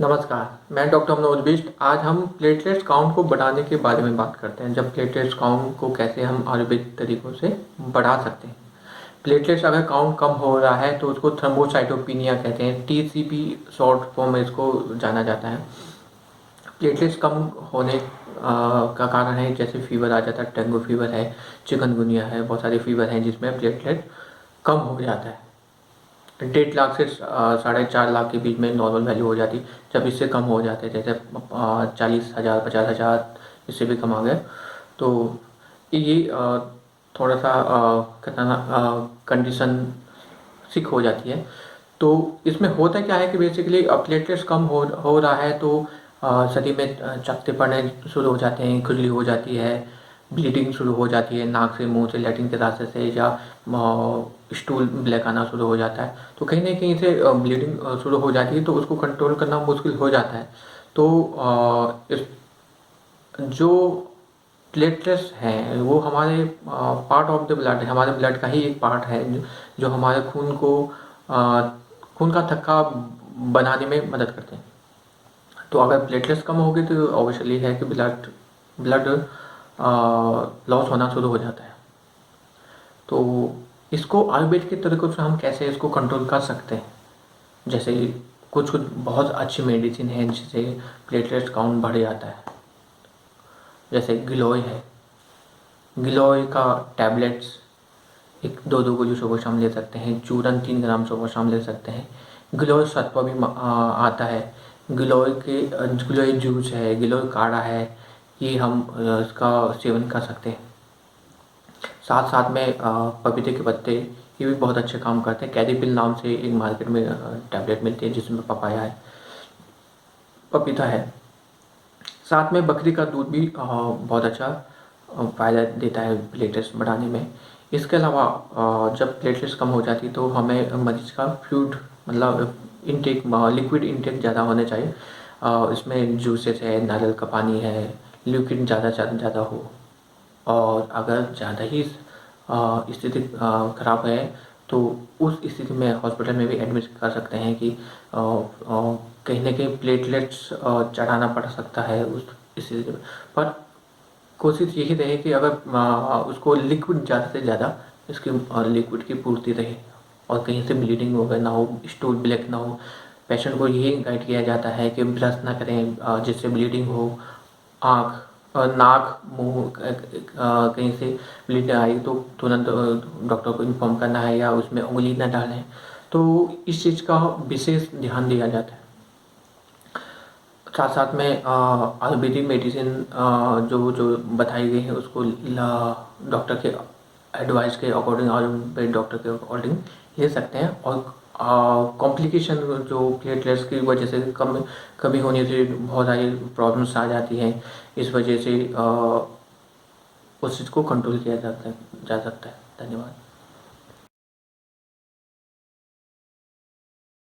नमस्कार, मैं डॉक्टर मनोज बिष्ट। आज हम प्लेटलेट्स काउंट को बढ़ाने के बारे में बात करते हैं। जब प्लेटलेट्स काउंट को कैसे हम आयुर्वेदिक तरीकों से बढ़ा सकते हैं। प्लेटलेट्स अगर काउंट कम हो रहा है तो उसको थ्रोम्बोसाइटोपिनिया कहते हैं। टीसीपी शॉर्ट फॉर्म में इसको जाना जाता है। प्लेटलेट्स कम होने का कारण है जैसे फीवर आ जाता है, डेंगू फीवर है, चिकनगुनिया है, बहुत सारे फीवर हैं जिसमें प्लेटलेट कम हो जाता है। 1.5 लाख से 4.5 लाख के बीच में नॉर्मल वैल्यू हो जाती। जब इससे कम हो जाते जैसे 40,000 50,000 इससे भी कम आ गए तो ये थोड़ा सा कंडीशन सिक हो जाती है। तो इसमें होता क्या है कि बेसिकली प्लेटलेट्स कम हो रहा है तो शरीर में चकत्ते पड़ने शुरू हो जाते हैं, खुजली हो जाती है, ब्लीडिंग शुरू हो जाती है नाक से, मुंह से, लैट्रिन के रास्ते से, या स्टूल ब्लैक आना शुरू हो जाता है। तो कहीं ना कहीं से ब्लीडिंग शुरू हो जाती है तो उसको कंट्रोल करना मुश्किल हो जाता है। तो इस जो प्लेटलेट्स हैं वो हमारे पार्ट ऑफ द ब्लड है, हमारे ब्लड का ही एक पार्ट है जो हमारे खून का थक्का बनाने में मदद करते हैं। तो अगर प्लेटलेट्स कम होगी तो ऑब्वियसली है कि ब्लड ब्लड लॉस होना शुरू हो जाता है। तो इसको आयुर्वेद के तरीकों से हम कैसे इसको कंट्रोल कर सकते हैं। जैसे कुछ कुछ बहुत अच्छी मेडिसिन है जिससे प्लेटलेट्स काउंट बढ़ जाता है। जैसे गिलोय है, गिलोय का टैबलेट्स एक 2 गोली सुबह शाम ले सकते हैं। चूरन 3 ग्राम सुबह शाम ले सकते हैं। गिलोय सत्व भी आता है। गिलोय जूस है, गिलोय काढ़ा है, ये हम इसका सेवन कर सकते हैं। साथ साथ में पपीते के पत्ते ये भी बहुत अच्छे काम करते हैं। कैरिपिल नाम से एक मार्केट में टैबलेट मिलती है जिसमें पपाया है, पपीता है। साथ में बकरी का दूध भी बहुत अच्छा फ़ायदा देता है प्लेटलेट्स बढ़ाने में। इसके अलावा जब प्लेटलेट्स कम हो जाती तो हमें मरीज का फ्लूइड मतलब इनटेक, लिक्विड इनटेक ज़्यादा होना चाहिए। इसमें जूसेस है, नारियल का पानी है, लिक्विड ज़्यादा हो। और अगर ज़्यादा ही स्थिति खराब है तो उस स्थिति में हॉस्पिटल में भी एडमिट कर सकते हैं कि कहीं ना कहीं प्लेटलेट्स चढ़ाना पड़ सकता है उस स्थिति में। पर कोशिश यही रहे कि अगर उसको लिक्विड ज़्यादा से ज़्यादा इसकी लिक्विड की पूर्ति रहे और कहीं से ब्लीडिंग वगैरह ना हो, स्टूल ब्लैक ना हो। पेशेंट को यही गाइड किया जाता है कि ब्रश ना करें जिससे ब्लीडिंग हो। आँख, नाक, मुंह कहीं से ब्लीड आई तो तुरंत डॉक्टर को इन्फॉर्म करना है या उसमें उंगली ना डालें। तो इस चीज़ का विशेष ध्यान दिया जाता है। साथ साथ में आयुर्वेदिक मेडिसिन जो जो बताई गई है उसको डॉक्टर के एडवाइस के अकॉर्डिंग, आयुर्वेद डॉक्टर के अकॉर्डिंग ले सकते हैं। और कॉम्प्लिकेशन जो प्लेटलेट्स की वजह से कमी होने से बहुत सारी प्रॉब्लम्स आ जाती हैं। इस वजह से उस चीज़ को कंट्रोल किया जा सकता है। धन्यवाद।